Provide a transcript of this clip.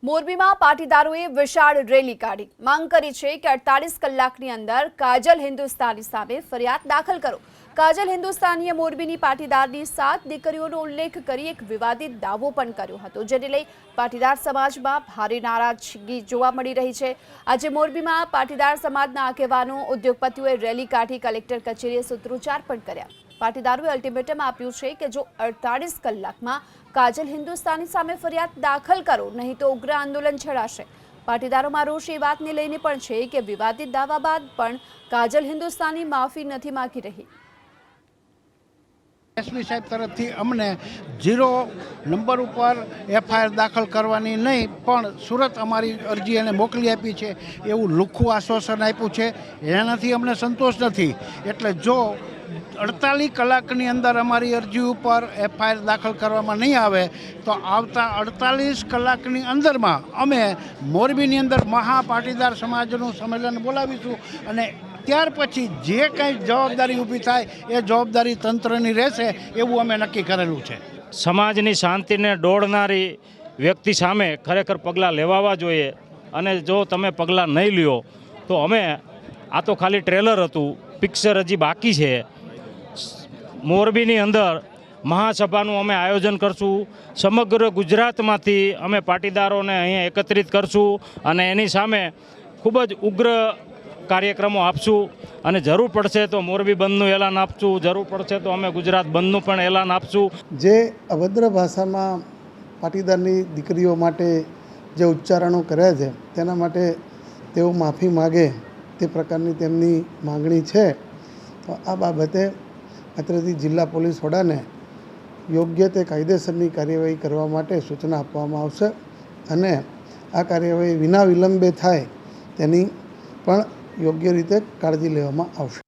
મોરબીમાં પાટીદારોએ વિશાળ રેલી કાઢી માંગ કરી છે કે 48 કલાકની અંદર કાજલ હિન્દુસ્તાની સામે ફરિયાદ દાખલ કરો। કાજલ હિન્દુસ્તાનીએ મોરબીની પાટીદારની 7 દીકરીઓનો ઉલ્લેખ કરી એક વિવાદિત દાવો પણ કર્યો હતો, જેને લઈ પાટીદાર સમાજમાં ભારે નારાજગી જોવા મળી રહી છે। આજે મોરબીમાં પાટીદાર સમાજના આગેવાનો ઉદ્યોગપતિઓએ રેલી કાઢી કલેક્ટર કચેરીએ સૂત્રોચ્ચાર પણ કર્યા। પાટીદારોએ અલ્ટિમેટમ આપ્યું છે કે જો 48 કલાકમાં કાજલ હિન્દુસ્તાની સામે ફરિયાદ દાખલ કરો, નહીં તો ઉગ્ર આંદોલન છેડાશે। પાટીદારોમાં રોષ એ વાતને લઈને પણ છે કે વિવાદિત દાવા બાદ પણ કાજલ હિન્દુસ્તાની માફી નથી માંગી રહી। એસપી સાહેબ તરફથી અમને 0 નંબર ઉપર એફઆઈઆર દાખલ કરવાની નહીં, પણ સુરત અમારી અરજી એને મોકલી આપી છે એવું લુખ્ખું આશ્વાસન આપ્યું છે। એનાથી અમને સંતોષ નથી, એટલે જો 48 કલાકની અંદર અમારી અરજી ઉપર એફઆઈઆર દાખલ કરવામાં નહીં આવે તો આવતા 48 કલાકની અંદરમાં અમે મોરબીની અંદર મહાપાટીદાર સમાજનું સંમેલન બોલાવીશું અને ત્યાર પછી જે કંઈ જવાબદારી ઊભી થાય એ જવાબદારી તંત્રની રહેશે એવું અમે નક્કી કરેલું છે। સમાજની શાંતિને દોડનારી વ્યક્તિ સામે ખરેખર પગલાં લેવાવા જોઈએ, અને જો તમે પગલાં નહીં લ્યો તો અમે આ તો ખાલી ટ્રેલર હતું, પિક્ચર હજી બાકી છે। મોરબીની અંદર મહાસભાનું અમે આયોજન કરશું। સમગ્ર ગુજરાતમાંથી અમે પાટીદારોને અહીંયા એકત્રિત કરશું અને એની સામે ખૂબ જ ઉગ્ર કાર્યક્રમો આપશું, અને જરૂર પડશે તો મોરબી બંધનું એલાન આપશું, જરૂર પડશે તો અમે ગુજરાત બંધનું પણ એલાન આપશું। જે અભદ્ર ભાષામાં પાટીદારની દીકરીઓ માટે જે ઉચ્ચારણો કર્યા છે તેના માટે તેઓ માફી માગે તે પ્રકારની તેમની માગણી છે। તો આ બાબતે અત્રેથી જિલ્લા પોલીસ વડાને યોગ્ય તે કાયદેસરની કાર્યવાહી કરવા માટે સૂચના આપવામાં આવશે, અને આ કાર્યવાહી વિના વિલંબે થાય તેની પણ યોગ્ય રીતે કાળજી લેવામાં આવશે।